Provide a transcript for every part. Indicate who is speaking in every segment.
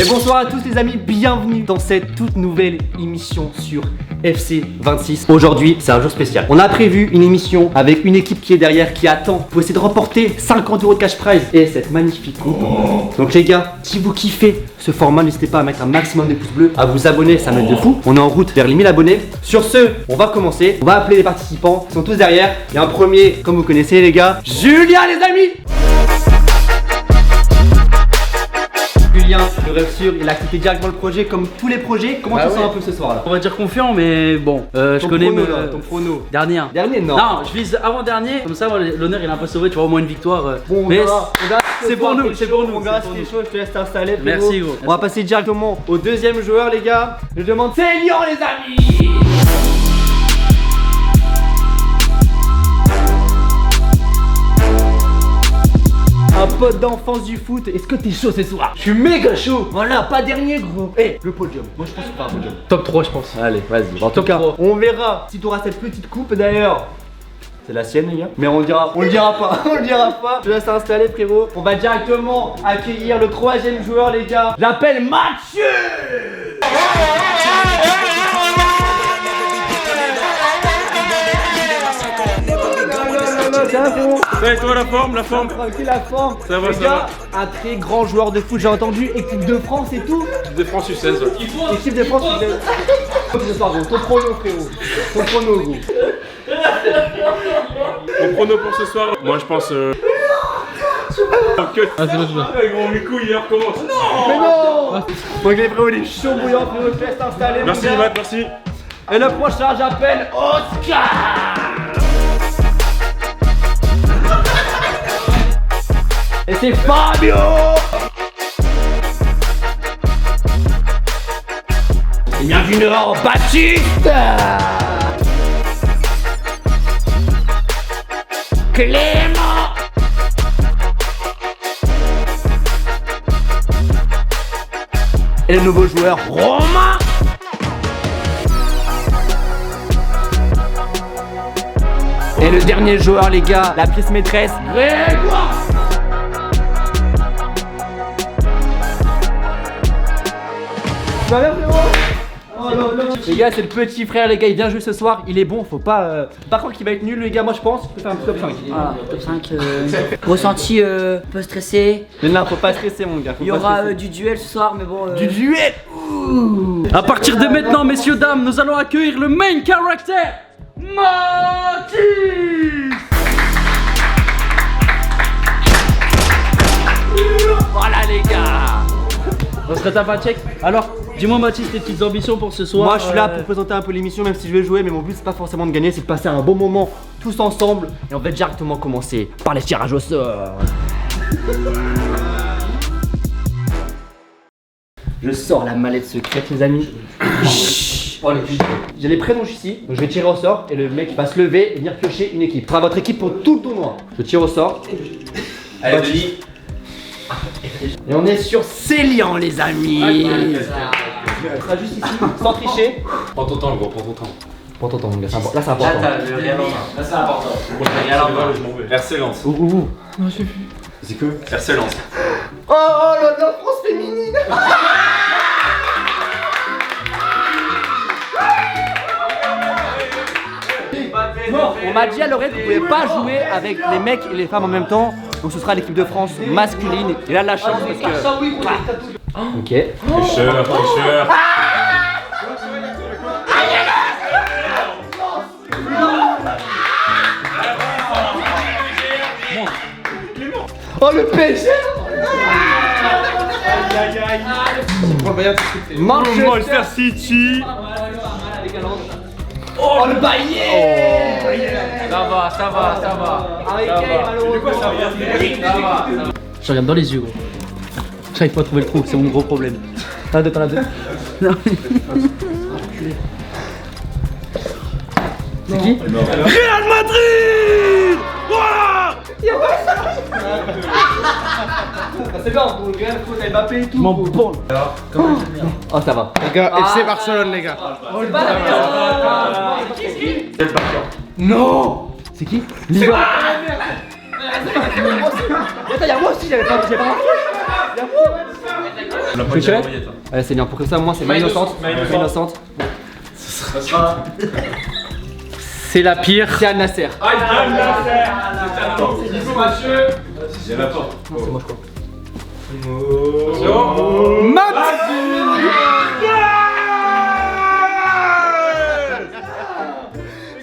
Speaker 1: Et bonsoir à tous les amis, bienvenue dans cette toute nouvelle émission sur FC 26. Aujourd'hui, c'est un jour spécial. On a prévu une émission avec une équipe qui est derrière, qui attend pour essayer de remporter 50 € de cash prize et cette magnifique coupe. Donc les gars, si vous kiffez ce format, n'hésitez pas à mettre un maximum de pouces bleus, à vous abonner, ça m'aide de fou. On est en route vers les 1000 abonnés. Sur ce, on va commencer. On va appeler les participants, ils sont tous derrière. Il y a un premier, comme vous connaissez les gars, Julien les amis. Julien, le rêve sûr, il a quitté directement le projet comme tous les projets. Comment tu sens un peu ce soir là?
Speaker 2: On va dire confiant, mais bon, je connais
Speaker 1: ton prono.
Speaker 2: Dernier.
Speaker 1: Dernier, non.
Speaker 2: Non, je vise avant-dernier, comme ça l'honneur il est un peu sauvé, tu vois, au moins une victoire.
Speaker 1: Bon,
Speaker 2: mais
Speaker 1: c'est pour nous,
Speaker 2: c'est pour nous.
Speaker 1: On verra ce qui est chaud, je te laisse t'installer.
Speaker 2: Merci gros.
Speaker 1: On va passer directement au deuxième joueur les gars. Je demande c'est Lyon les amis. Un pote d'enfance du foot, est-ce que t'es chaud ce soir? Je suis méga chaud. Voilà, pas dernier gros. Le podium, moi je pense pas un podium.
Speaker 2: Top 3 je pense.
Speaker 1: Allez, vas-y. En tout cas, on verra si tu auras cette petite coupe d'ailleurs. C'est la sienne les gars. Mais on le dira pas. On le dira pas. Je te laisse installer frérot. On va directement accueillir le troisième joueur les gars. J'appelle Mathieu. Ça va frérot?
Speaker 3: Ouais, toi la forme,
Speaker 1: Tranquille la forme.
Speaker 3: Ça va,
Speaker 1: les
Speaker 3: ça
Speaker 1: gars, un très grand joueur de foot, j'ai entendu, équipe de France et tout.
Speaker 3: de France U16.
Speaker 1: Équipe de France, ce soir gros, ton prono frérot. Ton prono gros.
Speaker 3: Mon prono pour ce soir, moi je pense.
Speaker 2: Ah, c'est bon.
Speaker 3: Gros, mes couilles, il recommence.
Speaker 1: Mais non. Donc les frérots, il est chaud bouillant frérot, je te laisse t'installer.
Speaker 3: Merci
Speaker 1: mon gars.
Speaker 3: Matt, merci.
Speaker 1: Et le prochain, j'appelle Oscar. Et c'est Fabio. Et bien Junior Baptiste. Clément. Et le nouveau joueur Romain. Et le dernier joueur les gars, la pièce maîtresse Grégoire. Ça va bien frérot? Oh non, non. Les gars c'est le petit frère les gars, il vient jouer ce soir, il est bon, faut pas... Par contre il va être nul les gars, moi je pense, il peut faire un petit top 5.
Speaker 4: Voilà, top 5, ressenti un peu stressé.
Speaker 1: Mais non, faut pas stresser mon gars.
Speaker 4: Il y aura du duel ce soir, mais bon.
Speaker 1: Du duel.
Speaker 2: À partir de maintenant, messieurs, dames, nous allons accueillir le main character, Mathis.
Speaker 1: Voilà les gars.
Speaker 2: On se retape un check. Alors, dis-moi Mathis, tes petites ambitions pour ce soir.
Speaker 1: Moi je suis là pour présenter un peu l'émission même si je vais jouer, mais mon but c'est pas forcément de gagner, c'est de passer un bon moment tous ensemble. Et on va directement commencer par les tirages au sort. Je sors la mallette secrète les amis. J'ai les prénoms ici, donc je vais tirer au sort et le mec va se lever et venir piocher une équipe. Ce sera votre équipe pour tout le tournoi. Je tire au sort.
Speaker 3: Allez, vas-y.
Speaker 1: Et on est sur Célian les amis. On sera juste ici, sans tricher.
Speaker 3: Prends ton temps, gros, prends ton temps.
Speaker 1: Prends ton temps mon gars, là c'est important.
Speaker 5: Là c'est important.
Speaker 3: RC Lens.
Speaker 1: Ouh.
Speaker 3: C'est que RC Lens.
Speaker 1: Oh là la France féminine. Non, on m'a dit à l'oreille que vous pouvez pas jouer avec les mecs et les femmes en même temps. Donc ce sera l'équipe de France masculine. Et là la chance parce que... Ok.
Speaker 3: Tricheur, tricheur.
Speaker 1: Oh le PSG.
Speaker 3: Manchester City.
Speaker 1: Oh le Bayern.
Speaker 2: Ça va.
Speaker 1: Harry Kane malheureusement.
Speaker 2: Je regarde dans les yeux, gros. J'arrive pas à trouver le trou, c'est mon gros problème.
Speaker 1: T'en as deux.
Speaker 2: Non.
Speaker 1: C'est qui?
Speaker 3: Real Madrid. Voilà.
Speaker 1: C'est bien, pour le Real, faut Mbappé et tout.
Speaker 2: Mon bon.
Speaker 1: Oh ça va.
Speaker 6: Les gars, FC Barcelone les gars.
Speaker 1: Non. C'est qui? Liga. Attends, y'a moi aussi, j'avais pas marqué. Y'a moi.
Speaker 3: On l'a pas
Speaker 1: Tu
Speaker 3: déjà
Speaker 1: fais
Speaker 3: envoyé, toi.
Speaker 1: Allez, c'est bien. Pour que ça, moi, c'est main innocente. Main innocente.
Speaker 2: C'est la pire.
Speaker 1: C'est Al Nasser.
Speaker 3: Ah, il faut Mathieu. Il y en a pas.
Speaker 1: C'est moi, je crois.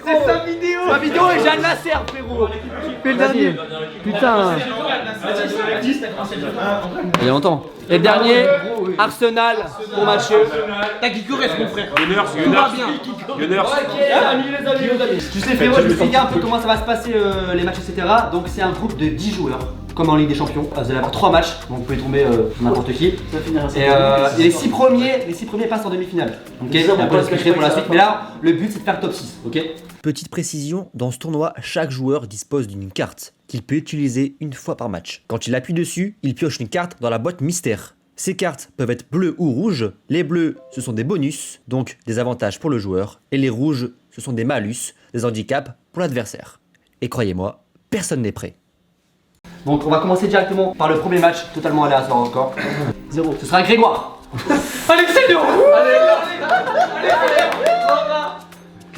Speaker 1: C'est sa vidéo. Sa vidéo et j'ai Al Nasser, frérot. Fais le dernier. Putain. Il y a longtemps. Et le dernier, Arsenal pour Mathieu.
Speaker 2: T'as qui correspond, mon frère.
Speaker 3: Gunners.
Speaker 1: Tu sais, frérot, je me suis dit un peu comment ça va se passer les matchs, etc. Donc, c'est un groupe de 10 joueurs, comme en Ligue des Champions. Vous allez avoir 3 matchs, donc vous pouvez tomber n'importe qui. Et les 6 premiers passent en demi-finale. Ok, et après, je pour la suite. Mais là, le but, c'est de faire le top 6. Ok.
Speaker 6: Petite précision, dans ce tournoi, chaque joueur dispose d'une carte qu'il peut utiliser une fois par match. Quand il appuie dessus, il pioche une carte dans la boîte mystère. Ces cartes peuvent être bleues ou rouges. Les bleus, ce sont des bonus, donc des avantages pour le joueur. Et les rouges, ce sont des malus, des handicaps pour l'adversaire. Et croyez-moi, personne n'est prêt.
Speaker 1: Donc, on va commencer directement par le premier match, totalement aléatoire encore. 0. Ce sera Grégoire.
Speaker 2: Allez, c'est nous. Allez,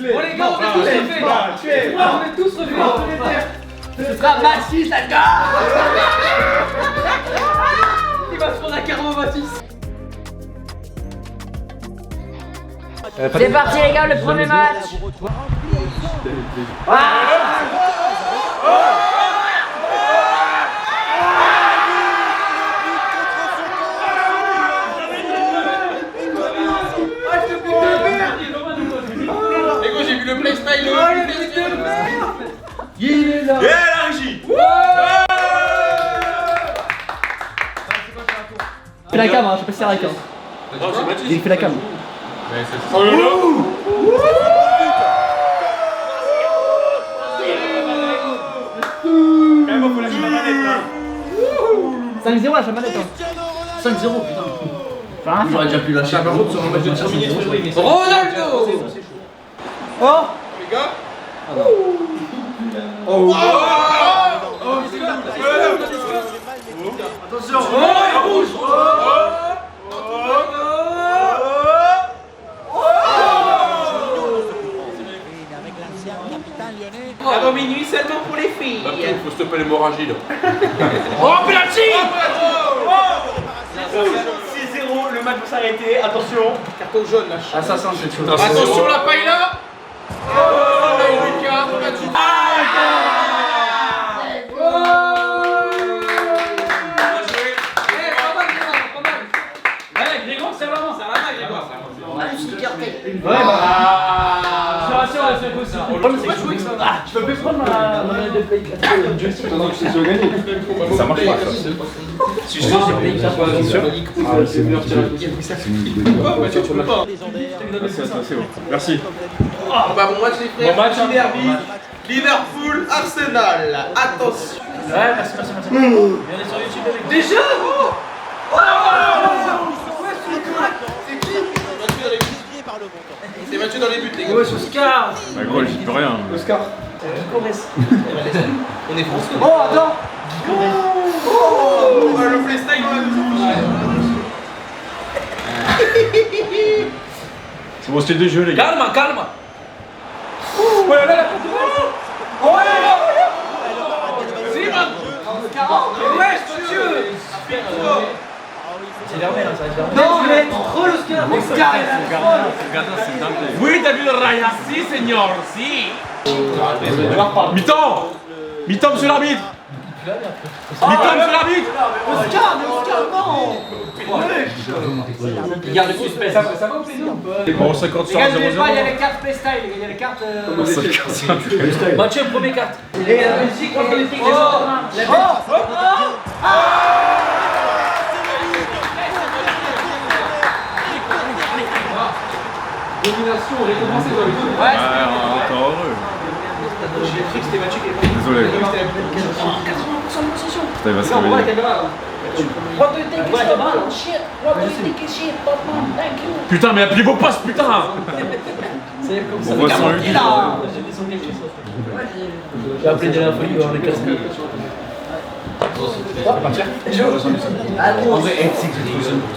Speaker 2: oh les gars, on est tous refaits. On est tous refaits.
Speaker 1: Ce sera Mathis, la gars.
Speaker 2: Il va se prendre un carreau, Mathis.
Speaker 4: C'est parti les gars, le premier match.
Speaker 2: J'ai vu le playstyle.
Speaker 3: Et la régie.
Speaker 1: Fais la cam, hein, je sais pas si c'est la cam. Il fait la cam.
Speaker 3: Oh là là.
Speaker 1: 5-0 la chamanette.
Speaker 2: 5-0, putain.
Speaker 5: J'aurais déjà pu lâcher.
Speaker 2: Ronaldo.
Speaker 1: Oh.
Speaker 2: Les gars.
Speaker 3: Attention.
Speaker 2: Rouge. Avant minuit, seulement pour les filles.
Speaker 3: Il faut stopper l'hémorragie là.
Speaker 2: Oh, penalty.
Speaker 3: 6-0, le match va s'arrêter. Attention.
Speaker 2: Carton jaune, là.
Speaker 5: Assassin, c'est tout.
Speaker 2: Attention, la paille là. Oh, là, Lucas, on a dit.
Speaker 1: Tu peux plus prendre ma manette de Play 4 joystick.
Speaker 3: Ça marche pas ça.
Speaker 1: Si je sais, j'ai Play 4.
Speaker 3: C'est mieux Merci.
Speaker 2: Bah bon match les frères.
Speaker 3: Bon match.
Speaker 2: Derby. Liverpool, Arsenal. Attention.
Speaker 5: Ouais, merci. Viens sur YouTube avec moi.
Speaker 2: Déjà. C'est Mathieu dans les buts les gars.
Speaker 5: Oscar.
Speaker 3: Bah gros, j'y peux rien.
Speaker 1: Oscar.
Speaker 2: On est français.
Speaker 1: Oh, attends.
Speaker 2: Oh, le freestyle on a
Speaker 3: C'est mon style de jeu les gars.
Speaker 5: Calme.
Speaker 2: Oh là là, la porte de balle. Oh là là. C'est bon. Ouais, Mathieu.
Speaker 5: C'est Vermel, ça va être Vermel.
Speaker 1: Non, mais trop l'Oscar. Oscar, il a
Speaker 3: Oui, t'as vu le Raya? Si, senior, si. Mi-temps. Mi-temps, monsieur l'arbitre. Mi-temps, monsieur l'arbitre.
Speaker 1: Oscar, non.
Speaker 2: Il garde le suspense. Ça va au plaisir.
Speaker 3: Bon, 50
Speaker 1: Les
Speaker 3: sur
Speaker 1: gars,
Speaker 3: 0-0.
Speaker 1: n'oubliez pas, il y a les cartes Playstyle, il y a les cartes.
Speaker 5: Mathieu, première carte.
Speaker 2: Et la Belgique contre les Belgiques. Domination récompensée dans les deux.
Speaker 3: Ouais, encore heureux.
Speaker 2: J'ai cru que c'était Mathieu qui est
Speaker 3: Désolé.
Speaker 2: 80% de possession.
Speaker 3: Putain, il va se
Speaker 2: Non, on voit la
Speaker 3: réveiller.
Speaker 2: caméra.
Speaker 3: Putain, mais appuyez vos passes, putain. On voit son Ubi.
Speaker 5: J'ai appelé de la folie dans les casques.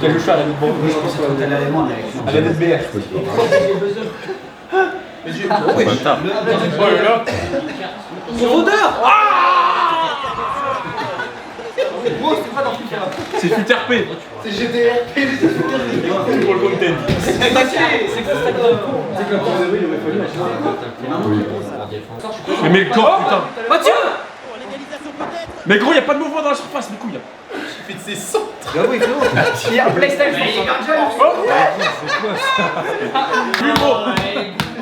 Speaker 2: Quel choix à la bon. À la NSBR.
Speaker 3: C'est Futter P.
Speaker 2: C'est GTRP,
Speaker 3: Pour le content.
Speaker 5: C'est que ça
Speaker 3: Mais le corps, putain.
Speaker 5: Mathieu.
Speaker 3: Mais gros, y'a pas de mouvement dans la surface, mes couilles.
Speaker 2: Il fait de ses centres.
Speaker 5: Il y a un PlayStation.
Speaker 3: Plus gros.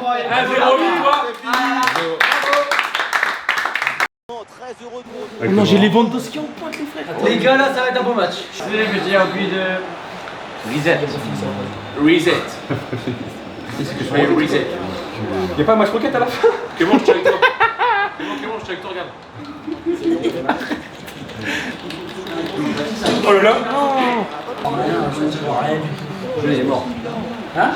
Speaker 3: 1-0 victoire.
Speaker 1: Non, j'ai les Lewandowski en pointe, les frères.
Speaker 5: Les gars, là, ça va être un bon match. Je vais j'ai envie de. Reset. Reset. C'est ce que je fais, reset.
Speaker 2: Y'a pas un match roquette à la fin?
Speaker 3: Clément, je suis avec toi. Clément, je suis avec toi, regarde. Oh là là.
Speaker 5: Je les ai morts. Hein?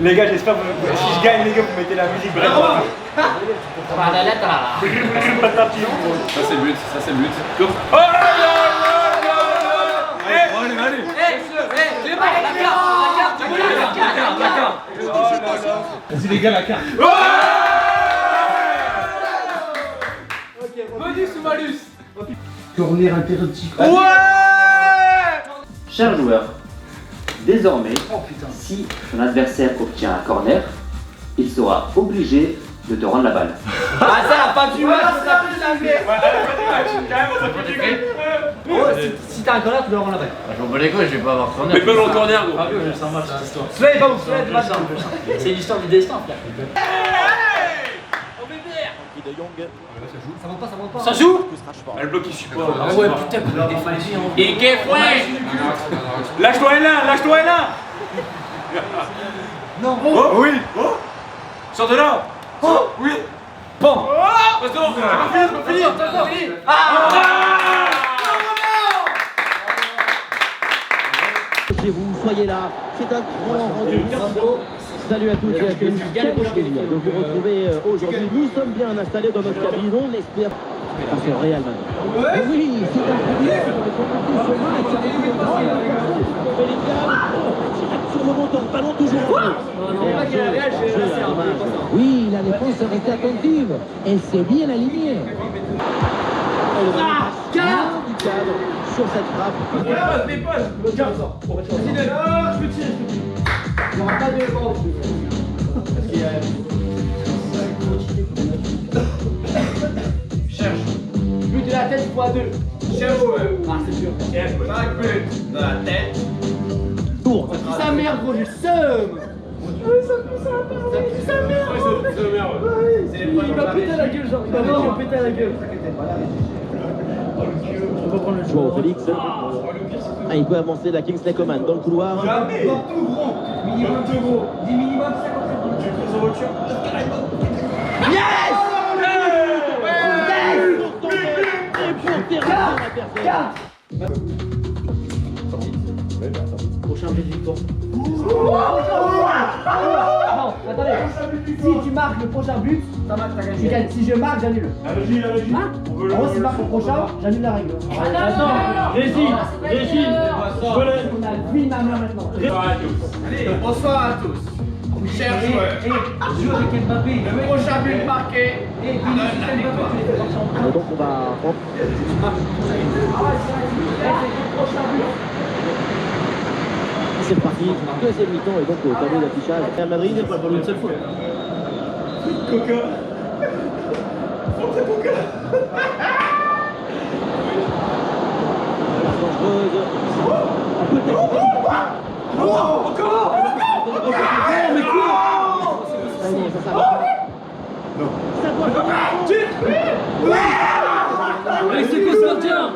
Speaker 2: Les gars, j'espère que si je gagne, les gars, vous mettez la musique vraiment.
Speaker 3: Ça c'est le but, ça c'est le but. Oh là là là là là. Allez, allez.
Speaker 5: La carte.
Speaker 3: Vas-y les gars, la carte.
Speaker 5: Bonus ou malus?
Speaker 1: Corner interruptif.
Speaker 3: Ouais.
Speaker 1: Cher joueur, désormais, si ton adversaire obtient un corner, il sera obligé de te rendre la balle.
Speaker 5: Ah, ça, la fin du match, ça peut s'arriver.
Speaker 1: Si t'as un corner, tu dois rendre la balle.
Speaker 5: Je m'en bats les couilles, je vais pas avoir corner.
Speaker 3: Mais pas dans le corner, gros.
Speaker 5: Ah oui, c'est un match d'histoire. Celui-là est pas ouf, celui-là est pas simple. C'est l'histoire du destin, frère.
Speaker 1: Ça monte pas, ça monte pas.
Speaker 5: Ça joue?
Speaker 3: Le bloc il suit pas.
Speaker 5: Ah ouais, putain, qu'on a défendu. Et qu'est-ce que
Speaker 3: Lâche-toi L1, lâche-toi L1.
Speaker 1: Non.
Speaker 3: Oh oui. Oh. Sors de là. Oh oui.
Speaker 5: Bon.
Speaker 3: Parce que c'est pas fini.
Speaker 7: Chez vous, soyez là, c'est un grand rendez-vous. Salut à tous et à tous, quel plaisir de vous retrouver aujourd'hui. Nous sommes bien installés dans notre cabine, on espère. C'est le Real maintenant. Oui, c'est un plaisir de commenter ce match avec le grand sur le montant, ballon toujours en haut. Oui, la défense a été attentive et c'est bien aligné. Du cadre sur cette frappe.
Speaker 2: Dépose. Il n'y aura pas de vent. Cherche. But de la tête x2. Cherche. Ah, c'est sûr. 5 buts de la tête.
Speaker 7: Tour.
Speaker 2: Ça pue sa mère, gros, j'ai le seum. Ça pue sa mère. Il va péter la gueule, genre. Il va péter la gueule.
Speaker 7: Joao Félix. Ah, il peut avancer la Kingsley Coman dans le couloir.
Speaker 2: Jamais. Partout, gros. Minimum 2 gros. 10 minimum 50 euros. Tu prends en voiture. Yes!
Speaker 1: Prochain but de victoire.
Speaker 2: Non, attendez. Si tu marques le prochain but, tu gagnes. Si je marque, j'annule.
Speaker 3: La régie.
Speaker 2: Hein? En gros, si je marque le prochain, j'annule la règle.
Speaker 5: Attends, Régine.
Speaker 2: On a 8 mameurs maintenant.
Speaker 3: Allez,
Speaker 2: Bonsoir à tous. Chers joueurs.
Speaker 1: Joue avec Mbappé.
Speaker 2: Le prochain but marqué et donne la victoire.
Speaker 7: Donc on va. C'est parti, deuxième mi-temps et donc au tableau d'affichage. Real Madrid, pas pour une seule fois.
Speaker 2: Coca.
Speaker 7: Dangereuse.
Speaker 2: Encore.
Speaker 7: Mais quoi? Allez, ça s'arrête. Non. Ça doit
Speaker 5: Allez, c'est que ça, tiens.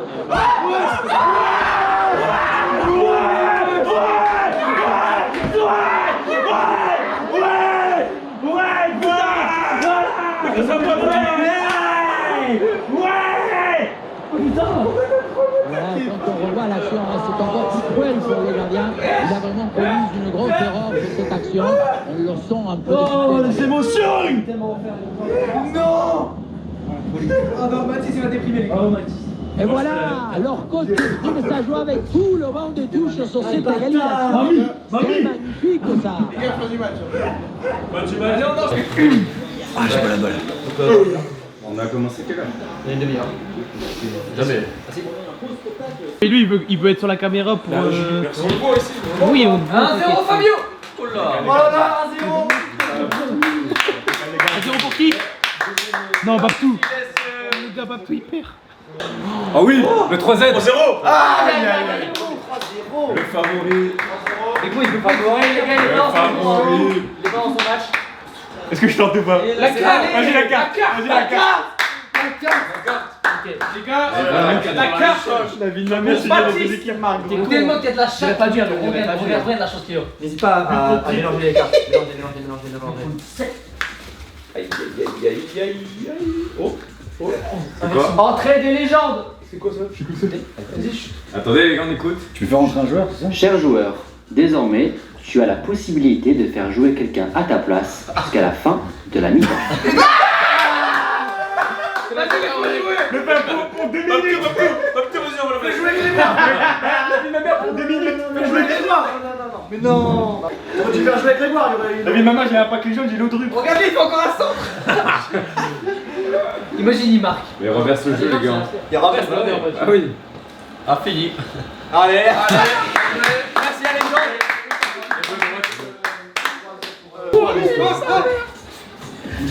Speaker 7: Voilà, quand on revoit l'action, c'est encore plus cruel pour le gardien. Il a vraiment commis une grosse erreur sur cette action. On le sent un peu.
Speaker 2: Oh, les émotions! Non! Ah non, Mathis, il va déprimer les gars. Oh, Mathis.
Speaker 7: Et voilà, leur coach exprime sa joie avec tout le banc de touche sur cette égalisation. C'est magnifique ça.
Speaker 5: Ah, j'ai pas la balle.
Speaker 3: On a commencé quelle heure?
Speaker 1: Une demi-heure.
Speaker 3: Jamais.
Speaker 2: Et lui, il veut être sur la caméra pour.
Speaker 3: Merci. On le voit ici.
Speaker 2: Oui, on.
Speaker 5: 1-0 Fabio. Oh là.
Speaker 1: Voilà, 1-0.
Speaker 2: 1-0 pour qui? Non, Babtou. Le gars Babtou, il perd.
Speaker 3: Ah oui, le 3Z. 3-0.
Speaker 1: Aïe, aïe, aïe, 3-0.
Speaker 3: Le favori.
Speaker 1: Et quoi, il peut pas voir les gars, les blancs sont dans son match.
Speaker 3: Est-ce que je tente ou pas?
Speaker 1: La carte.
Speaker 3: Vas-y la carte. Vas-y la carte.
Speaker 2: Les gars,
Speaker 3: La carte. La vie de ma mère, c'est bien les deux équipes marquent.
Speaker 5: Tellement qu'il y a de la chatte.
Speaker 1: pas dû,
Speaker 5: Regarde de la chance qu'il y a.
Speaker 1: N'hésite pas à mélanger les cartes. Mélanger.
Speaker 3: Aïe aïe aïe aïe aïe aïe. Oh. C'est quoi?
Speaker 1: Entrée des légendes.
Speaker 3: C'est quoi ça? Je suis cool. Attendez les gars, on écoute.
Speaker 8: Tu peux faire rentrer un joueur, c'est ça?
Speaker 9: Cher joueur, désormais, tu as la possibilité de faire jouer quelqu'un à ta place jusqu'à la fin de la mi-temps.
Speaker 3: Le faire pour 2 minutes. Vas-y, on va le faire jouer avec les noirs. La vie de ma mère pour 2 minutes. Fais jouer avec les noirs.
Speaker 1: Mais non. On dû faire jouer avec les noirs.
Speaker 3: La vie de ma mère, j'ai un pack les jaunes, j'ai l'autre rue.
Speaker 1: Regardez, il fait encore un centre.
Speaker 5: Imagine, il marque.
Speaker 3: Mais reverse le jeu les gars.
Speaker 1: Il renverse.
Speaker 3: Ah oui.
Speaker 5: Ah, fini.
Speaker 1: Allez.
Speaker 5: Merci à les gens.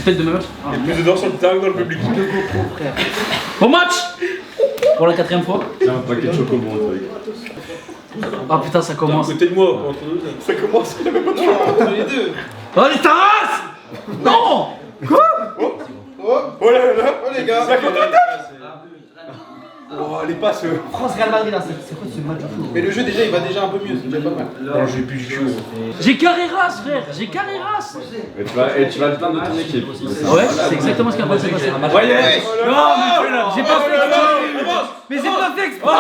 Speaker 5: Faites de ma match.
Speaker 3: Il y a plus de danse sur le terrain que dans le public.
Speaker 5: Bon match. Pour la 4ème fois.
Speaker 3: Tiens, un paquet de chocobons, toi.
Speaker 5: Ah putain, ça commence.
Speaker 3: Côté de moi, entre nous. Ça commence, il avait pas de choix entre les deux.
Speaker 5: Oh les taras. Non.
Speaker 3: Oh là là, oh les gars. Ça compte. Oh, les passes.
Speaker 1: France-Real Madrid, c'est quoi ce match?
Speaker 2: Mais le jeu, déjà, il va déjà un peu mieux, c'est déjà pas mal.
Speaker 3: Non, j'ai plus chaud.
Speaker 5: J'ai Carreras, frère. J'ai Carreras.
Speaker 3: Et tu vas te plaindre de ton équipe.
Speaker 5: Ouais, c'est exactement ce qui a passé.
Speaker 3: Voyez. Non, mais
Speaker 5: J'ai pas fait exprès. Mais j'ai pas fait exprès.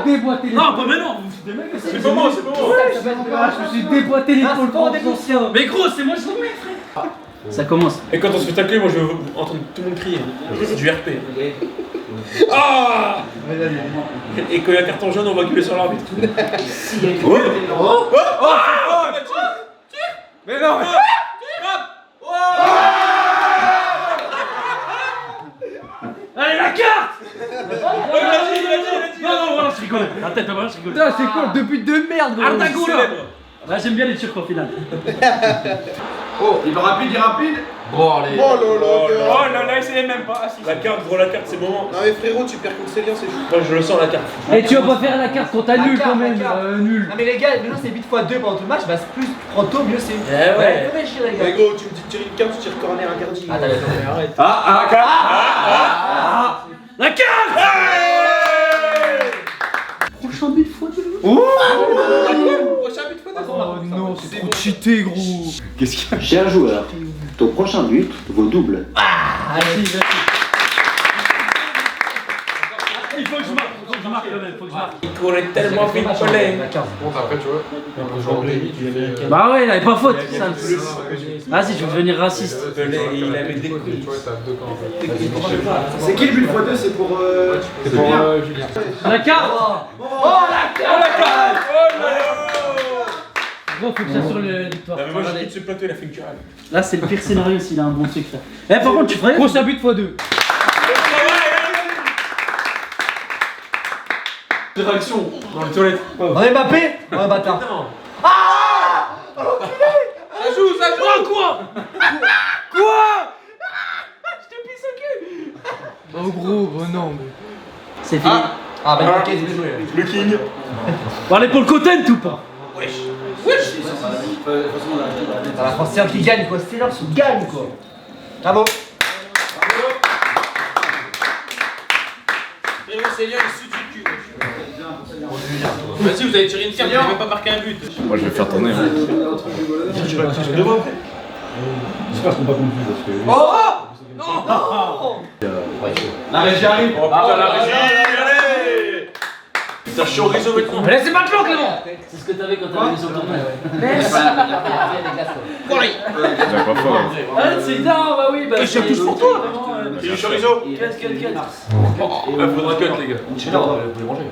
Speaker 1: Déboîté
Speaker 5: Non, pas maintenant.
Speaker 3: c'est comment, c'est comment.
Speaker 1: Je me suis déboîté l'épaule pour des anciens.
Speaker 5: Mais gros, c'est moi je vous mets, frère. Ça commence.
Speaker 3: Et quand on se fait tacler, moi je veux entendre tout le monde crier. C'est du RP. Ah. Et quand il y a carton jaune, on va gueuler sur l'arbitre. Mais non.
Speaker 5: Allez, la carte. Non, je rigole. La tête, je rigole.
Speaker 1: Putain, c'est quoi le but de merde, gros.
Speaker 5: Arda Güler. Là, j'aime bien les Turcs au final.
Speaker 3: Oh, il va rapide, il est rapide.
Speaker 5: Bon, allez.
Speaker 2: Oh là
Speaker 3: Oh là là, essayez même pas. La carte, gros, la carte, c'est bon.
Speaker 2: Non mais frérot, tu perds contre Célien, c'est chaud.
Speaker 3: Moi, je le sens, la carte.
Speaker 5: Et tu vas pas faire la carte quand t'as nul quand même. Nul.
Speaker 1: Non mais les gars, maintenant c'est 8x2 pendant tout le match, bah plus tu prends tôt, mieux c'est.
Speaker 5: Eh ouais.
Speaker 1: Fais réfléchir les
Speaker 2: Mais
Speaker 1: gars.
Speaker 2: gros, tu me dis de tirer une carte, tu tires corner interdit.
Speaker 1: Ah t'as arrête.
Speaker 5: La carte.
Speaker 2: Prochain but fois de
Speaker 1: Oh
Speaker 2: non, c'est trop cheaté gros.
Speaker 3: Qu'est-ce qu'il y a?
Speaker 9: Cher joueur, ton prochain but vaut double.
Speaker 5: Merci. Il faut que je marque. Faut que je marque quand même. Faut que je marque.
Speaker 3: Il courait tellement vite, Pelé.
Speaker 5: Bah ouais, il avait pas faute. Vas-y, je vais devenir raciste.
Speaker 3: Il avait des couilles.
Speaker 2: C'est qui le but x2? C'est pour
Speaker 3: Julien.
Speaker 5: La carte.
Speaker 1: Oh la carte.
Speaker 5: Gros, faut que ça sur le victoire.
Speaker 3: Moi, j'ai dit de ce plateau, il a fait une curale.
Speaker 5: Là, c'est le pire scénario s'il a un bon secret. Eh, par contre, tu ferais.
Speaker 2: prochain but x2.
Speaker 3: Réaction dans les toilettes.
Speaker 1: On est Mbappé. Ouais bâtard.
Speaker 3: Ça joue.
Speaker 5: Oh, quoi?
Speaker 2: Oh gros, oh non mais.
Speaker 5: C'est fini.
Speaker 1: Ah bah ok, c'est joué.
Speaker 3: Le King.
Speaker 5: Bon, allez, pour le content ou pas?
Speaker 1: La France qui gagne quoi, c'est leur qui gagne quoi. Bravo.
Speaker 5: Célia est sous du cul. Vas-y, vous avez tiré une carte, vous n'avez pas marqué un but.
Speaker 3: Moi je vais faire tourner.
Speaker 2: J'espère qu'on va pas conduire parce que.
Speaker 5: Oh non.
Speaker 1: La régie arrive.
Speaker 5: Oh putain, la régie, allez. Putain, je suis au réseau maintenant. Laissez pas le plan, Clément.
Speaker 4: C'est ce que t'avais quand t'avais mis sur le tournoi.
Speaker 5: C'est pas fort.
Speaker 4: C'est dingue, bah oui. Bah,
Speaker 5: je touche pour toi. Il est chorizo.
Speaker 4: 4.
Speaker 5: Il faudra cut, les gars.
Speaker 1: Non, vous pouvez manger.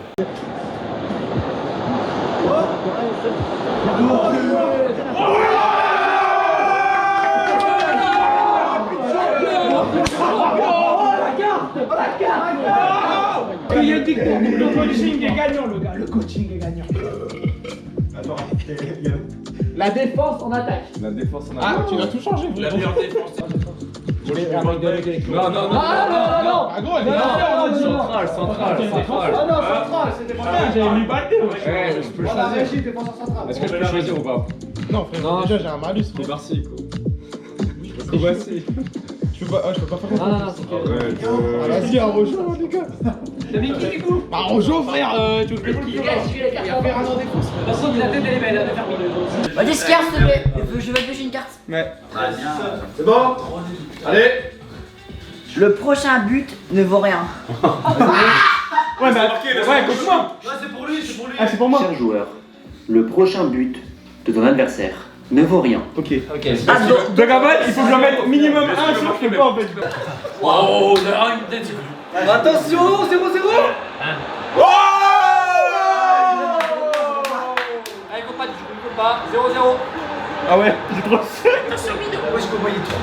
Speaker 2: Il a dit que le coaching est gagnant, le gars. Le coaching est gagnant. Attends, la défense en attaque.
Speaker 3: La défense en
Speaker 2: Ah, tu vas tout changer.
Speaker 5: La meilleure défense.
Speaker 2: Non. Ah gros, central. Ah non, central, c'était pas bien. J'avais mis Baldé. Ouais, je peux choisir.
Speaker 3: Est-ce que je peux choisir ou pas?
Speaker 2: Non, frère, déjà j'ai un malus.
Speaker 3: C'est Barcy, quoi. Je peux pas. Je peux pas faire ça.
Speaker 2: Vas-y, un rejoint, les gars.
Speaker 4: T'as mis qui du coup?
Speaker 2: Bah, rejoint, frère. Tu veux que
Speaker 4: Les gars, je suis la carte.
Speaker 2: il va faire un an défense.
Speaker 4: De toute façon, la tête elle est belle, elle va faire mille. Vas-y, Scar, s'il te plaît. Je veux pêcher une carte.
Speaker 1: C'est bon. Allez.
Speaker 4: Le prochain but ne vaut rien.
Speaker 2: Ouais, mais ouais, contre-moi.
Speaker 5: C'est pour lui, c'est pour lui.
Speaker 2: Ah, c'est pour moi.
Speaker 9: Cher joueur, le prochain but de ton adversaire ne vaut rien.
Speaker 2: Ok.
Speaker 3: De Gabal, il faut que j'en mette minimum un, sinon je fais pas en fait.
Speaker 5: Waouh, on a une tête.
Speaker 1: Attention, 0-0.
Speaker 4: Allez, faut pas, 0-0.
Speaker 3: Ah ouais, j'ai trop seul.
Speaker 1: Où est-ce qu'on voyait trop?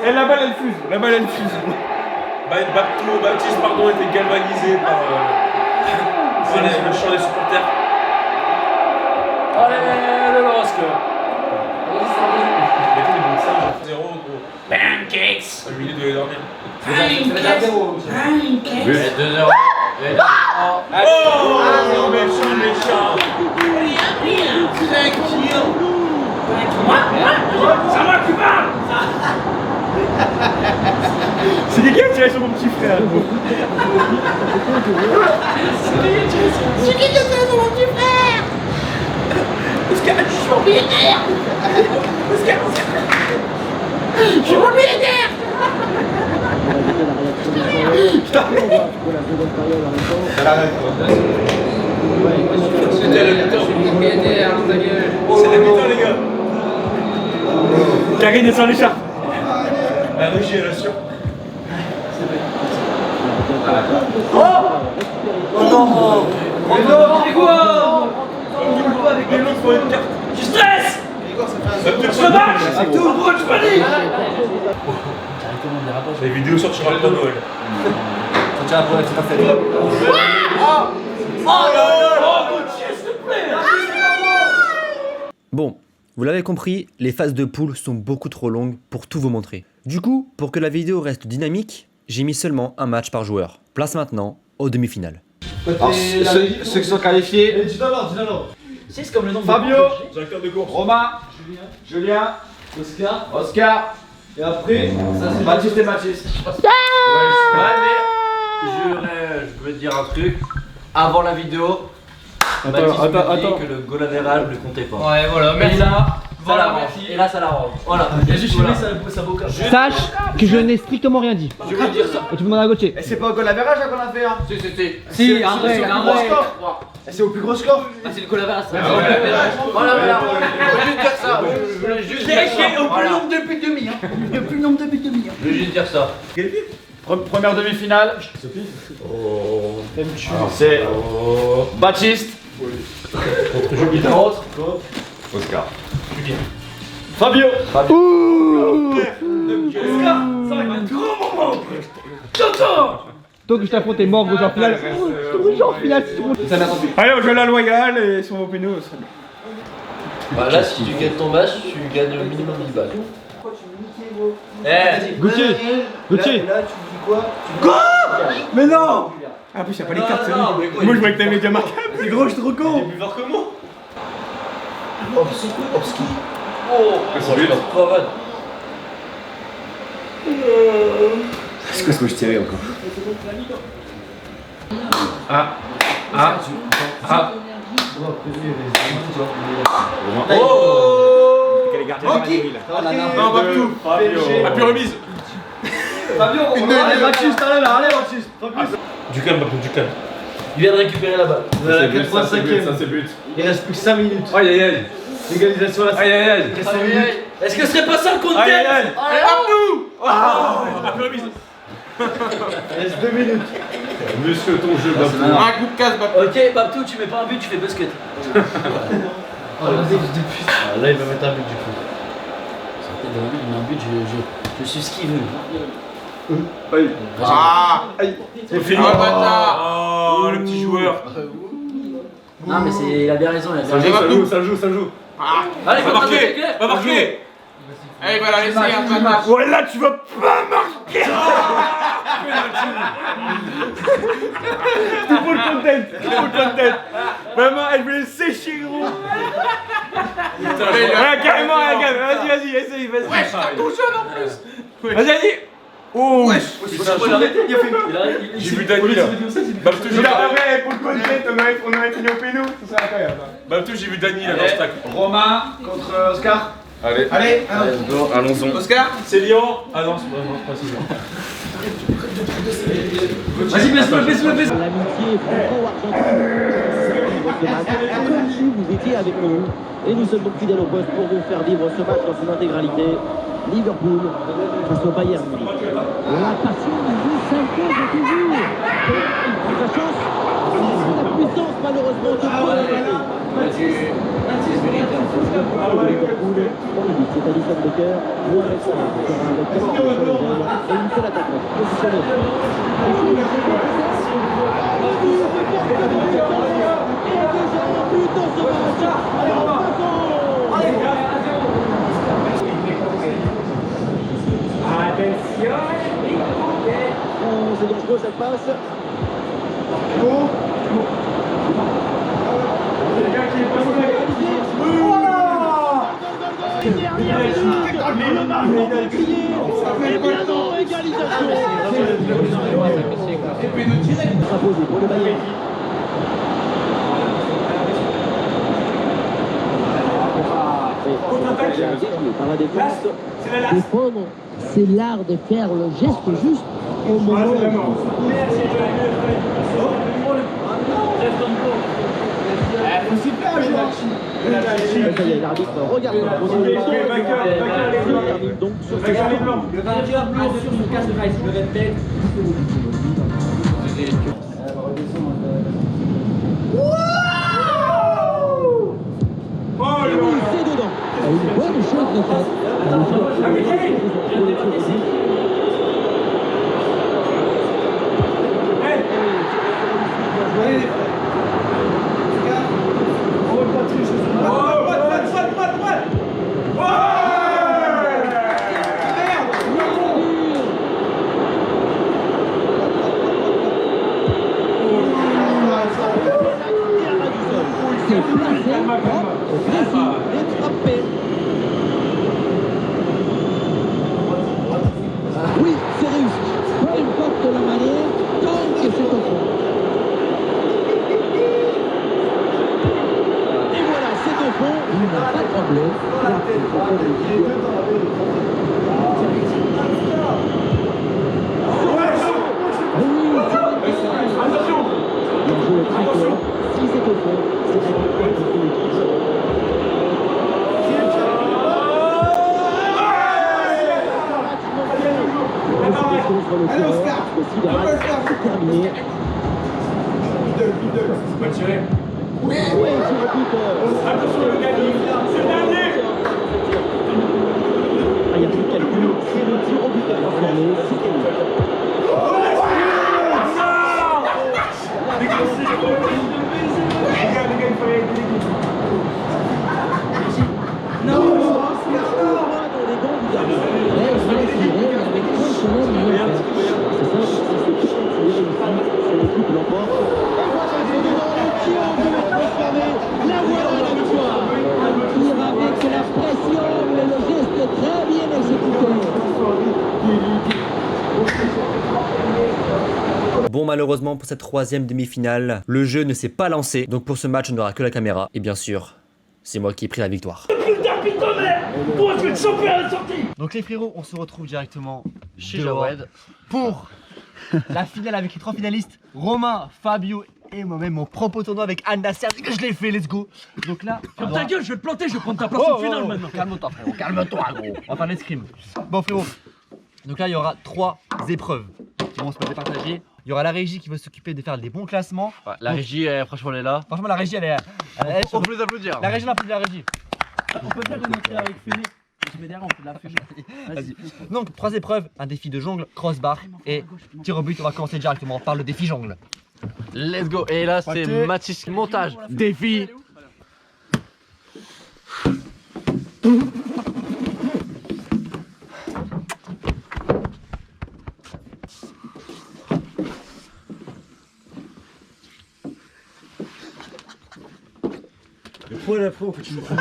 Speaker 3: Et la balle elle fuse,
Speaker 5: Baptiste, pardon, était galvanisé par le chant des supporters. Allez, le LOSC. Mettez des bons singes. 0 gros. Pancakes. Lui, il devait dormir.
Speaker 4: Pancakes.
Speaker 5: 2-0. Oh, méchant. Ça va, tu parles.
Speaker 3: C'est quelqu'un qui tire sur mon petit frère, gros.
Speaker 4: C'est qui qui a tiré sur mon petit frère? Oscar, je suis propriétaire. Oscar. Je suis propriétaire.
Speaker 5: C'était le buteur. Propriétaire, ta gueule.
Speaker 3: C'est la mi-temps, les gars. Karine est sans l'écharpe.
Speaker 5: La régie, elle assure. Tu stresses. Je me bats. C'est tout, gros, je panique. Les vidéos sortiront après Noël.
Speaker 1: Ça tient pour la petite affaire.
Speaker 6: Bon, vous l'avez compris, les phases de poule sont beaucoup trop longues pour tout vous montrer. Du coup, pour que la vidéo reste dynamique, j'ai mis seulement un match par joueur. Place maintenant aux demi-finales.
Speaker 1: Alors, ceux qui sont qualifiés.
Speaker 2: Dis d'abord.
Speaker 4: C'est comme le nom de
Speaker 1: Fabio,
Speaker 3: Directeur de course.
Speaker 1: Romain, Julien, Oscar. Et après, ça c'est Baptiste et Mathis.
Speaker 5: Ouais, mais je veux te dire un truc. Avant la vidéo, Mathis me dit que le goal average ne comptait pas.
Speaker 4: Ouais, voilà,
Speaker 5: Mais là,
Speaker 4: Voilà,
Speaker 5: ça
Speaker 4: merci.
Speaker 5: et là ça l'arrange. Voilà.
Speaker 4: Il a juste
Speaker 5: Voilà.
Speaker 4: filmé sa boca.
Speaker 2: Sache que je n'ai strictement rien dit.
Speaker 5: Je veux dire ça.
Speaker 2: Et tu me demandes à Gauthier.
Speaker 1: Et c'est pas au goal average qu'on a fait, hein.
Speaker 4: Si, un vrai,
Speaker 1: C'est au
Speaker 4: un
Speaker 1: plus gros
Speaker 4: vrai.
Speaker 1: score. Et c'est au plus gros score.
Speaker 4: Ah, c'est le collaborateur.
Speaker 5: Voilà, voilà. Je veux juste dire ça. Je voulais juste dire ça.
Speaker 4: Au plus
Speaker 5: Voilà.
Speaker 4: nombre de buts demi, hein. Le plus nombre de buts demi, hein.
Speaker 5: Je veux juste dire ça.
Speaker 1: Première demi-finale. C'est Baptiste. Contre
Speaker 3: Oscar.
Speaker 1: Fabio.
Speaker 2: Toi que je t'affronte t'es mort, gros, en finale. En finale, c'est bon.
Speaker 3: Allez, on joue la loyale et sur vos pénaux.
Speaker 5: Bah là, si tu gagnes ton match, tu gagnes au minimum 10 balles.
Speaker 2: Gauthier.
Speaker 1: Là, tu dis quoi?
Speaker 3: Mais non! Ah, en plus, y'a pas les cartes, c'est bon. Moi, je vois que t'as média marquable.
Speaker 1: C'est gros, je suis trop con.
Speaker 5: Plus fort que moi.
Speaker 1: Obski.
Speaker 3: Oh,
Speaker 5: Toi, Van.
Speaker 1: C'est quoi ce que je tirais encore?
Speaker 3: Oh
Speaker 1: Quel est gardien de Manille là?
Speaker 3: Non, pas plus. Ah, plus remise.
Speaker 2: Fabio, allez Baptiste, allez Baptiste.
Speaker 3: Du calme, Papou, du calme.
Speaker 2: Il vient de récupérer la balle.
Speaker 3: Ça, c'est but, ça, c'est but, ça, c'est but.
Speaker 2: Il reste plus que 5 minutes.
Speaker 3: Aïe, aïe, aïe.
Speaker 2: L'égalisation là.
Speaker 3: Aïe, aïe, aïe.
Speaker 2: Il reste 5 minutes.
Speaker 5: Est-ce que ce serait pas ça le compte
Speaker 3: Aïe, aïe, aïe.
Speaker 5: Allez,
Speaker 3: Papou. Ah, plus remise.
Speaker 2: Il reste 2 minutes.
Speaker 3: Monsieur, ton jeu, Papou.
Speaker 5: malin.
Speaker 3: Un coup de casse, Papou.
Speaker 5: Ok, Babtou, tu mets pas un but, tu fais basket.
Speaker 2: Oh la défense de pute. Ah, là il va mettre un but du coup.
Speaker 5: Sortez de il met un but, je suis ce qu'il veut.
Speaker 3: Ah.
Speaker 2: C'est fini.
Speaker 3: Oh, bâtard. Oh, le petit joueur.
Speaker 5: Non, mais il a bien raison, il a bien
Speaker 3: Ça
Speaker 5: raison.
Speaker 3: joue, ça joue, ça joue. Ah.
Speaker 5: Allez,
Speaker 3: Va marquer. Va marquer. Allez, va la laisser un match. Ouais, là, tu vas pas marquer. Il faut le content. Maman, elle voulait sécher, gros. Ouais, carrément, regarde. Vas-y, essaye, vas-y. Ouais, je ton jeune en plus. Vas-y. Oh. J'ai vu Dani là. Babtou, j'ai vu on aurait fini au péno. Ce serait incroyable. Babtou, j'ai vu Dani là dans ce tac.
Speaker 2: Romain contre Oscar.
Speaker 3: Allez, allons-y.
Speaker 2: Oscar.
Speaker 3: C'est Lyon. Ah non, c'est pas si bien.
Speaker 2: Vas-y, baisse-le.
Speaker 7: L'amitié franco-argentine. Comme si vous étiez avec nous. Et nous sommes donc fidèles au poste pour vous faire vivre ce match dans son intégralité. Liverpool face au Bayern Munich. La passion du jeu s'impose toujours. Il prend sa chance. La puissance malheureusement de Liverpool. On le dit, c'est Alisson Becker. Mohamed Salah sera avec 4 et une seule attaquante positionnée. C'est dangereux cette passe. Imposé pour le Bayern. Par la défense. Défendre, c'est l'art de faire le geste juste au moment où ça y est, l'arbitre regarde la position. Termine donc sur ce blanc.
Speaker 2: Le vainqueur blanc sur son casque de race, je le répète.
Speaker 7: Et oui, c'est dedans. Une bonne chose de faite. C'est placé, précis et frappé. Oui, c'est réussi. Peu importe la manière, tant que c'est au fond. Et voilà, c'est au fond. Il n'a pas tremblé. Attention. Si c'est au fond, c'est la victoire de son équipe. Contre le coureur, considérable, c'est terminé.
Speaker 3: Pas tiré.
Speaker 7: Oui, c'est le buteur.
Speaker 3: Attention, le gagnant. C'est le dernier.
Speaker 7: Il n'y a plus de calcul, c'est le tir au buteur confirmé, c'est gagné.
Speaker 6: malheureusement pour cette troisième demi-finale, le jeu ne s'est pas lancé, donc pour ce match on n'aura que la caméra, et bien sûr, c'est moi qui ai pris la victoire. Donc les frérots, on se retrouve directement chez Jawed pour la finale avec les 3 finalistes, Romain, Fabio et moi-même, mon propre tournoi avec Anne Nasser. Je l'ai fait, let's go. Donc là,
Speaker 2: Ferme ta gueule, je vais te planter, je vais prendre ta place au final maintenant.
Speaker 6: Calme-toi frérot, calme-toi gros. On va faire l'escrime. Bon frérot, donc là il y aura 3 épreuves qui vont se départager. Il y aura la régie qui va s'occuper de faire des bons classements.
Speaker 5: Ouais, la régie, franchement, elle est là.
Speaker 6: Franchement la régie elle est...
Speaker 5: On peut les applaudir.
Speaker 6: La régie, on applaudit la régie.
Speaker 2: On peut faire une entrée avec fumée. Je mets derrière, on fait de la fumée.
Speaker 6: Vas-y. Donc 3 épreuves, un défi de jongle, crossbar et tir au but. On va commencer directement par le défi jongle.
Speaker 5: Let's go. Et là, c'est Mathis montage.
Speaker 6: Défi.
Speaker 3: Le poids la pro que tu me prends.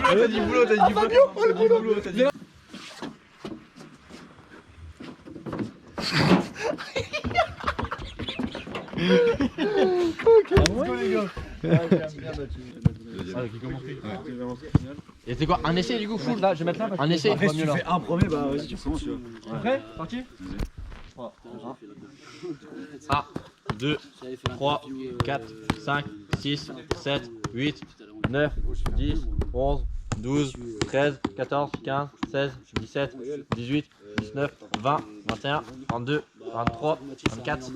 Speaker 5: T'as dit boulot, t'as dit boulot. Et c'est quoi, un essai du coup full?
Speaker 6: Là, je vais mettre là.
Speaker 5: Un essai.
Speaker 3: Après, si tu fais un premier, bah vas-y, tu recommences.
Speaker 6: Prêt? Parti?
Speaker 5: 1, 2, 3, 4, 5, 6, 7, 8, 9, 10, 11, 12, 13, 14, 15, 16, 17, 18, 19, 20, 21, 22, 23, 24,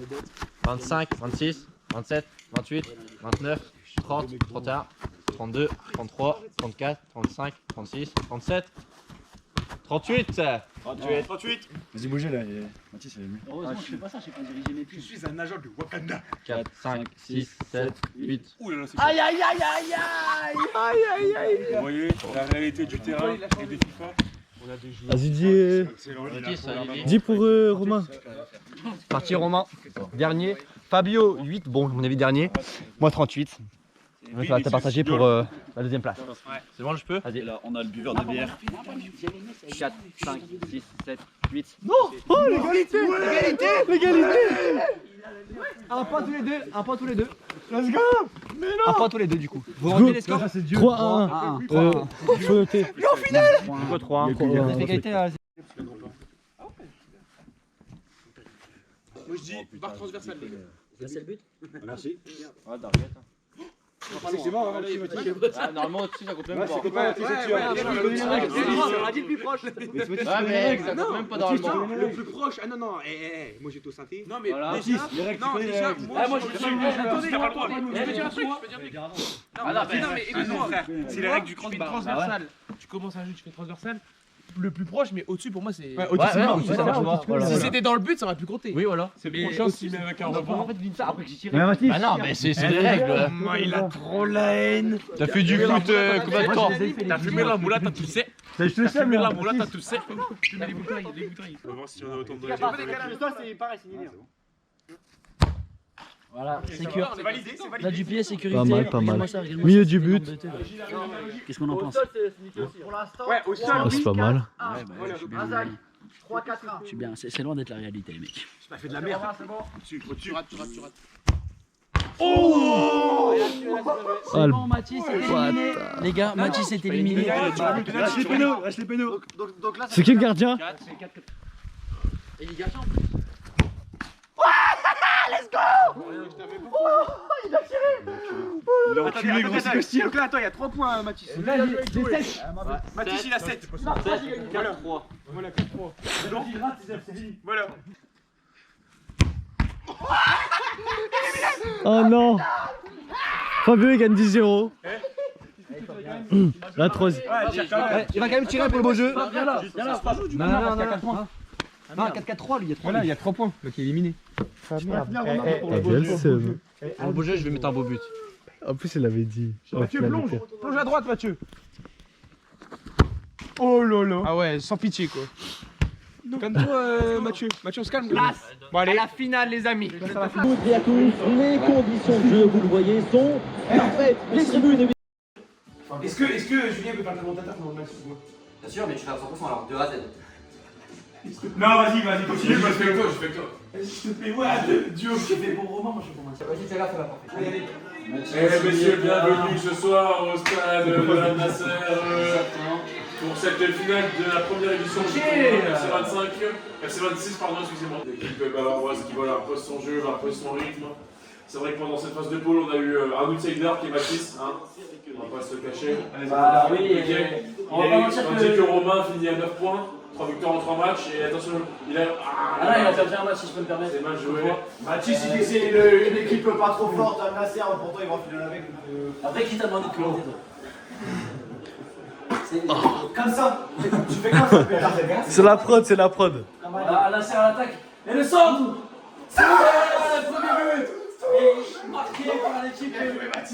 Speaker 5: 25, 26, 27, 28, 29, 30, 31, 32, 33, 34, 35, 36, 37, 38.
Speaker 3: 38. Vas-y, bougez là. Mathis, il est mieux.
Speaker 2: Heureusement, je fais pas ça, je sais pas diriger mes pieds.
Speaker 3: Je suis un agent de Wakanda.
Speaker 5: 4, 5, 6, 7, 8.
Speaker 3: Ouh là là, c'est
Speaker 2: Aïe aïe aïe aïe aïe.
Speaker 3: Vous voyez la réalité du terrain et des FIFA.
Speaker 8: Vas-y, dis, dis pour Romain.
Speaker 6: Parti Romain. Dernier. Fabio 8. Bon, mon avis dernier. Moi 38. On va te partager pour la deuxième place.
Speaker 5: C'est bon, je peux?
Speaker 6: Vas-y.
Speaker 3: Là, on a le buveur de bière.
Speaker 6: 4, 5, 6, 7, 8.
Speaker 8: Non! Oh, l'égalité! L'égalité! L'égalité!
Speaker 6: Un point tous les deux. Un point tous les deux.
Speaker 8: Let's go! Mais non!
Speaker 6: Un point tous les deux du coup. Vous retenez les scores?
Speaker 8: 3-1. Faut noter.
Speaker 6: Pourquoi 3 1? Vous avez fait égalité là?
Speaker 3: Moi je dis barre transversale.
Speaker 2: C'est le but.
Speaker 3: Merci.
Speaker 5: C'est bon, on va normalement, au-dessus, ça compte même pas.
Speaker 2: On a dit le plus proche.
Speaker 5: Ah, mais ça compte même pas normalement.
Speaker 3: Le plus proche. Ah non, non, moi j'étais au synthé.
Speaker 2: Non, mais
Speaker 3: déjà,
Speaker 2: moi je suis. Attendez, je peux dire un truc. Non, mais écoute-moi, frère.
Speaker 3: C'est les règles du crossbar.
Speaker 2: Transversal. Tu commences un jeu, tu fais transversal. Le plus proche, mais au-dessus pour moi c'est. Si c'était dans le but, ça aurait pu compter.
Speaker 5: Oui, voilà.
Speaker 3: C'est le prochain s'il met avec un rebond.
Speaker 2: En fait, d'une ça après que j'ai tiré.
Speaker 5: Ah non, mais c'est des règles.
Speaker 3: Moi, il a trop la haine.
Speaker 5: T'as fait du foot combien de temps?
Speaker 3: T'as fumé la moula, t'as tout sais. T'as fumé la moula, t'as tout sais.
Speaker 2: Tu mets les bouteilles, les bouteilles.
Speaker 3: On va voir si on a autant de
Speaker 2: C'est pareil, c'est linéaire. Voilà, sécurité.
Speaker 3: C'est validé, c'est validé.
Speaker 2: Là du pied, sécurité.
Speaker 8: Pas mal, pas mal.
Speaker 2: Regarde-moi ça, regarde-moi
Speaker 8: Milieu
Speaker 2: ça,
Speaker 8: du
Speaker 2: c'est
Speaker 8: but.
Speaker 2: embêté, là. Qu'est-ce qu'on en pense?
Speaker 3: Ouais, au sol.
Speaker 8: Ah, c'est pas mal.
Speaker 2: Ouais, bah, je suis bien.
Speaker 1: 3, 4, 1.
Speaker 2: Je suis bien. C'est loin d'être la réalité, les mecs.
Speaker 3: J'ai pas fait de la merde. Tu rates.
Speaker 2: Oh!
Speaker 8: Ah, le
Speaker 2: Bon, Mathis est éliminé. Les gars, Mathis est éliminé.
Speaker 3: Reste les pénaux, reste les pénaux.
Speaker 8: c'est qui le gardien?
Speaker 2: Et les garçons?
Speaker 3: Il a enculé, gros, c'est Costi. Donc là, attends, il y a 3 points, Mathis. Mathis, il a 7. Voilà. Voilà, 4-3. Voilà.
Speaker 8: Oh non! Fabio il gagne 10-0. La troisième.
Speaker 6: Il va quand même tirer pour le beau jeu.
Speaker 2: Viens là.
Speaker 6: Non, 4 points. Non, 4-4-3 lui, il y a 3.
Speaker 3: Voilà, il y a 3 points. Donc il est éliminé.
Speaker 8: Ah, bien le seum.
Speaker 5: Pour le beau jeu, je vais mettre un beau but.
Speaker 8: En plus, il avait dit.
Speaker 3: Mathieu, plonge. Plonge à droite, Mathieu. Oh là là. Ah ouais, sans pitié quoi. Calme-toi, Mathieu. Mathieu, on se calme. Bon, allez.
Speaker 6: La finale, les amis.
Speaker 7: Toutes et à tous, les conditions de jeu, vous le voyez, sont parfaites. Les tribunes.
Speaker 3: Est-ce que Julien peut faire le commentateur pendant le match?
Speaker 1: Bien sûr, mais tu fais à 100% alors, de A à Z.
Speaker 3: Non, vas-y, continue parce que toi, je fais toi.
Speaker 2: Je te fais, ouais, duo, je fais pour Romain, moi je fais pour Mathieu. Vas-y, fais-la, fais-la, parfait. Allez,
Speaker 3: Eh messieurs, bienvenue ce soir au stade de la Nasser pour cette finale de la première édition du tournoi FC26, pardon, excusez-moi. L'équipe bavaroise qui voilà, impose son jeu, impose son rythme. C'est vrai que pendant cette phase de poule, on a eu un outsider qui est Mathis, hein. On va pas se le cacher.
Speaker 2: Bah oui,
Speaker 3: on va pas mentir que Romain finit à 9 points. 3 victoires en 3 matchs et attention, il a.
Speaker 2: Ah non, il a perdu un match si je peux me permettre.
Speaker 3: C'est mal joué.
Speaker 10: Mathis, c'est une équipe pas trop forte, un Nasser, pourtant ils vont finir avec.
Speaker 2: Après, qui t'a demandé de commenter toi? C'est
Speaker 10: comme ça. Tu fais comme ça,
Speaker 8: C'est la prod, c'est la prod.
Speaker 2: Voilà, Nasser à l'attaque. Et le centre. C'est le premier but. Et marqué par l'équipe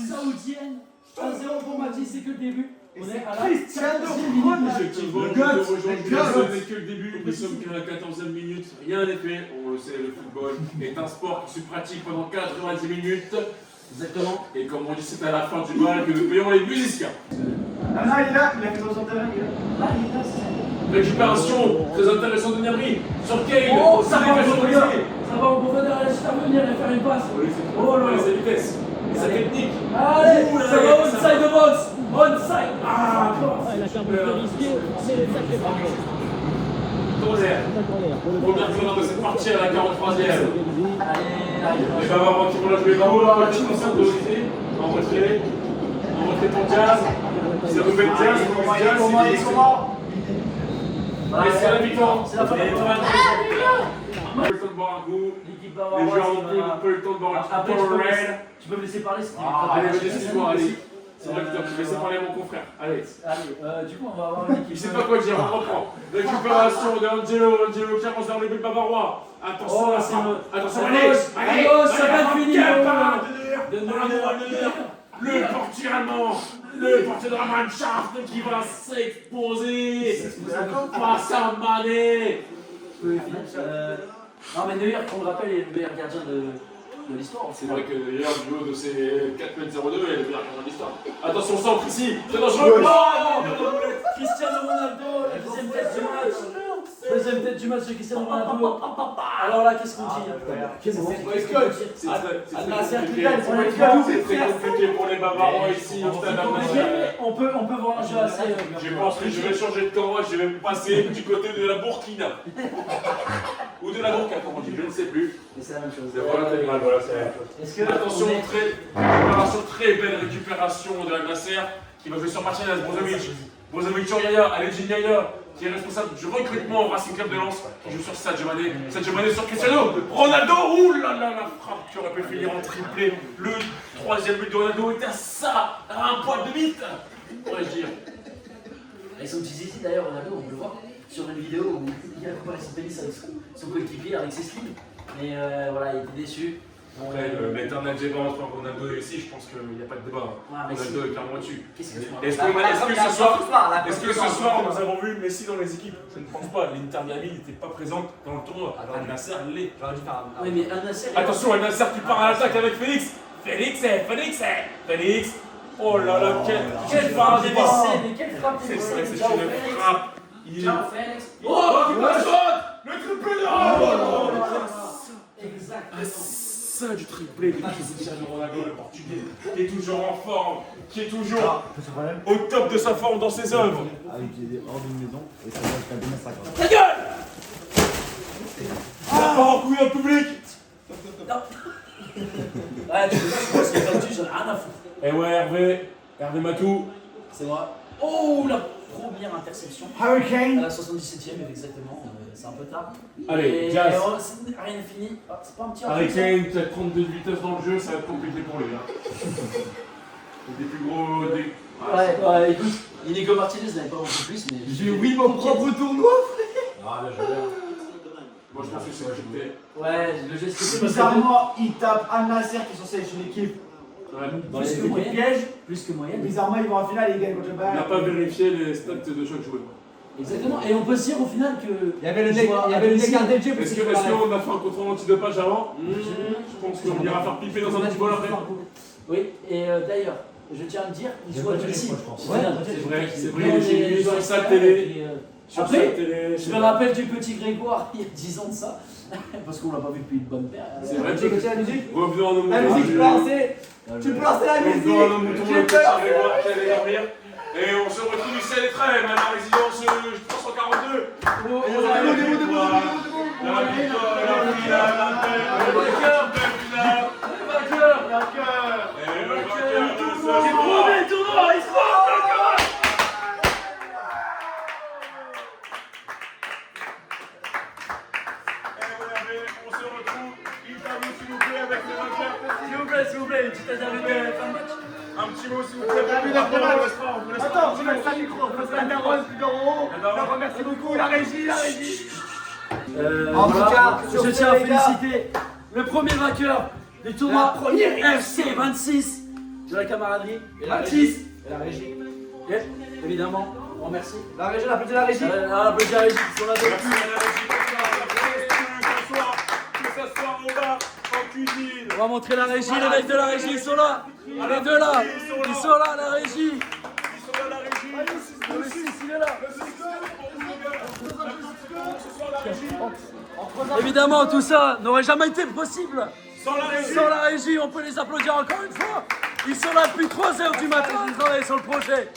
Speaker 2: saoudienne. 1-0 pour Mathis, c'est que le début. On est à la
Speaker 3: Effectivement, nous n'est que le début, nous sommes qu'à la 14e minute, rien n'est fait. On le sait, le football est un sport qui se pratique pendant 90 minutes.
Speaker 2: Exactement.
Speaker 3: Et comme on dit, c'est à la fin du bal que nous payons les musiciens.
Speaker 10: Ah là, il est là, il a fait dans son terrain, il est là.
Speaker 2: Là, il est là, c'est
Speaker 3: Récupération très intéressante de Niabri sur Kane.
Speaker 2: oh, ça va en profondeur. Ça va en profondeur, allez, juste à venir et faire une passe.
Speaker 3: Oh là là, sa vitesse et sa technique.
Speaker 2: Allez, ça va onside de box. Onside. Ah,
Speaker 7: Il a fait un peu risqué, mais le sacré parcours.
Speaker 3: Tonnerre. Première corner de cette partie à la 43e. Les Bavarois qui vont la jouer là-haut, petit concert de Olivier, en retrait pour Diaz, c'est Ruben Diaz, Diaz, c'est à la mi-temps.
Speaker 2: C'est la fin de la
Speaker 3: on peut le temps de boire un coup,
Speaker 2: l'équipe
Speaker 3: les joueurs ont peu le temps de boire un
Speaker 2: après,
Speaker 3: petit peu.
Speaker 2: tu peux me laisser parler.
Speaker 3: Allez, excuse-moi, allez. C'est vrai que tu as laissé parler mon confrère. Allez.
Speaker 2: Allez, du coup, on va avoir une équipe.
Speaker 3: Il sait pas quoi dire, on reprend. Récupération de Angelo qui avance vers le but bavarois. Attention, attention, allez,
Speaker 2: ça va être fini.
Speaker 3: Le portier allemand, le portier de la Mannschaft qui va s'exposer face à Mané.
Speaker 2: Non, mais Neuer, qu'on le rappelle, est le meilleur gardien de l'histoire.
Speaker 3: C'est vrai que d'ailleurs, du haut de ses 4,02 m, il est le meilleur gardien de l'histoire. Attention, centre ici, c'est dangereux.
Speaker 2: Cristiano Ronaldo, la deuxième tête du match. Deuxième tête du match de Cristiano Ronaldo. Alors là, qu'est-ce qu'on dit? Qu'est-ce qu'on dit?
Speaker 3: C'est très compliqué pour les Bavarois ici au stade Al-Nassr.
Speaker 2: On peut voir un jeu assez.
Speaker 3: Je pense que je vais changer de camp, je vais me passer du côté de la Burkina. Ou de la Burka, comme on dit, je ne sais plus.
Speaker 2: Mais c'est la même chose.
Speaker 3: Voilà, c'est la même chose. Attention, très belle récupération de Al-Nassr qui va jouer sur Martinez, Brozovic sur Yaya, Alejin Yaya, qui est responsable du recrutement au Racing Club de Lens, qui joue sur Sadio Mané sur Cristiano Ronaldo. Ouh là là, la frappe qui aurait pu finir en triplé. Le troisième but de Ronaldo était à ça, à un poil de bite, pourrais-je dire.
Speaker 2: Ils sont petits zizi d'ailleurs, Ronaldo, on peut le voir sur une vidéo où il a comparé son pénis avec son coéquipier, avec ses skins. Mais voilà, il était déçu.
Speaker 3: Après, l'éternel débat entre Ronaldo et Messi, je pense qu'il n'y a pas de débat. Ronaldo est clairement au-dessus. Est-ce que ce soir, nous avons vu Messi dans les équipes? Je ne pense pas. L'Inter Miami n'était pas présente dans le tournoi. Al-Nassr l'est.
Speaker 2: Oui, mais Al-Nassr.
Speaker 3: Attention, Al-Nassr qui part à l'attaque avec Félix. Félix. Oh là là, quelle frappe! C'est vrai que c'est une frappe.
Speaker 2: Ciao, Félix.
Speaker 3: Oh, le triplé de
Speaker 2: Exactement.
Speaker 3: Ça du triplé de Cristiano Ronaldo, le portugais, qui est toujours en forme, qui est toujours au top de sa forme dans ses œuvres.
Speaker 10: Avec des hors d'une maison, et ça va jusqu'à 2050.
Speaker 2: Ta gueule!
Speaker 3: Ça part en couille en public.
Speaker 2: Ouais, tu vois, c'est perdu, j'en ai rien à foutre.
Speaker 3: Et ouais, Hervé Matou.
Speaker 2: C'est moi. Oh, la première interception.
Speaker 10: Hurricane.
Speaker 2: À la 77ème, exactement. C'est un peu tard.
Speaker 3: Allez, Jazz.
Speaker 2: Rien n'est fini. C'est pas un petit
Speaker 3: Harry Kane, tu as 32 de vitesse dans le jeu, ça va être compliqué pour lui. Des plus gros.
Speaker 2: Ouais, écoute, Inigo Martinez n'avait pas beaucoup plus, mais.
Speaker 10: J'ai oui mon propre tournoi.
Speaker 3: Ah, là, j'adore. Moi, je pense que c'est ajouté.
Speaker 2: Ouais, le geste que
Speaker 10: Bizarrement, il tape Al-Nassr qui est censé être une équipe.
Speaker 2: plus que moyenne.
Speaker 10: Piège.
Speaker 2: Plus que moyenne.
Speaker 10: Bizarrement, ils vont en finale et ils gagnent contre le
Speaker 3: Il
Speaker 10: Bayern.
Speaker 3: n'a pas vérifié les stats de chaque joueur.
Speaker 2: Exactement, et on peut se dire au final que.
Speaker 10: Il y avait le décart DJ.
Speaker 3: Est-ce qu'on a fait un contrôle antidopage avant? Je pense qu'on ira faire piper dans un petit bol après.
Speaker 2: Oui, et d'ailleurs, je tiens à le dire, il joue à domicile.
Speaker 3: Ouais, c'est vrai, j'ai vu sur sa télé.
Speaker 2: Après, je me rappelle du petit Grégoire il y a 10 ans de ça. Parce qu'on l'a pas vu depuis une bonne paire.
Speaker 3: C'est vrai,
Speaker 10: Tu écoutes la musique?
Speaker 3: revenons à nos moutons.
Speaker 10: La musique, tu peux lancer. Tu peux lancer la musique.
Speaker 3: Revenons à nos moutons,
Speaker 10: J'ai
Speaker 3: le petit
Speaker 10: peur.
Speaker 3: Grégoire qui allait dormir. Et on se retrouve ici à l'Étrême, à la résidence 342. La victoire, la finale, la paix, le vainqueur, le vainqueur. Et le vainqueur de ce soir.
Speaker 2: tournoi, il se passe.
Speaker 3: On se retrouve, interview s'il vous plaît avec le vainqueur.
Speaker 2: S'il vous plaît, une petite interview de fin de match.
Speaker 3: Un petit mot s'il vous plaît.
Speaker 10: Attends, je mets ça le micro. Parce que la daronne, plus d'en haut. Merci beaucoup, la régie. En tout cas,
Speaker 2: je tiens à féliciter le premier vainqueur du tournoi FC 26 de la camaraderie.
Speaker 10: 26. Et la régie.
Speaker 2: Et, évidemment, on remercie.
Speaker 10: La régie, on applaudit la régie.
Speaker 2: On applaudit la régie qui sont là
Speaker 3: Merci
Speaker 2: depuis.
Speaker 3: à la régie que ce soit au bar, en cuisine.
Speaker 2: On va montrer la régie, les mecs de la régie, ils sont là. Les deux là, ils sont là, la régie.
Speaker 3: Ils sont là, la régie.
Speaker 2: Le 6, il est là. Évidemment, tout ça n'aurait jamais été possible. Sans la régie, on peut les applaudir encore une fois. Ils sont là depuis 3h du matin, ils travaillent sur le projet.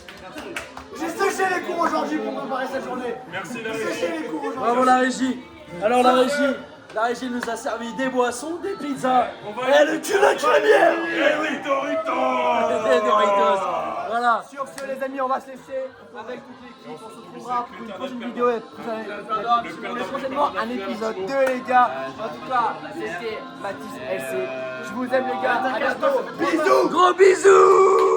Speaker 10: J'ai séché les cours aujourd'hui pour préparer cette journée.
Speaker 3: Merci la
Speaker 10: J'ai séché les
Speaker 3: régie.
Speaker 10: cours aujourd'hui.
Speaker 2: Bravo la régie. Alors la régie nous a servi des boissons, des pizzas et le cul de crémière.
Speaker 3: Et oui, Doritos.
Speaker 2: Des Doritos. Voilà.
Speaker 10: Sur ce, les amis, on va se laisser avec toute l'équipe. On se retrouvera pour une prochaine vidéo. Et vous allez prochainement un épisode 2, les gars. En tout cas, c'était Mathis LC. Je vous aime, les gars. À bientôt. Bisous.
Speaker 2: Gros bisous.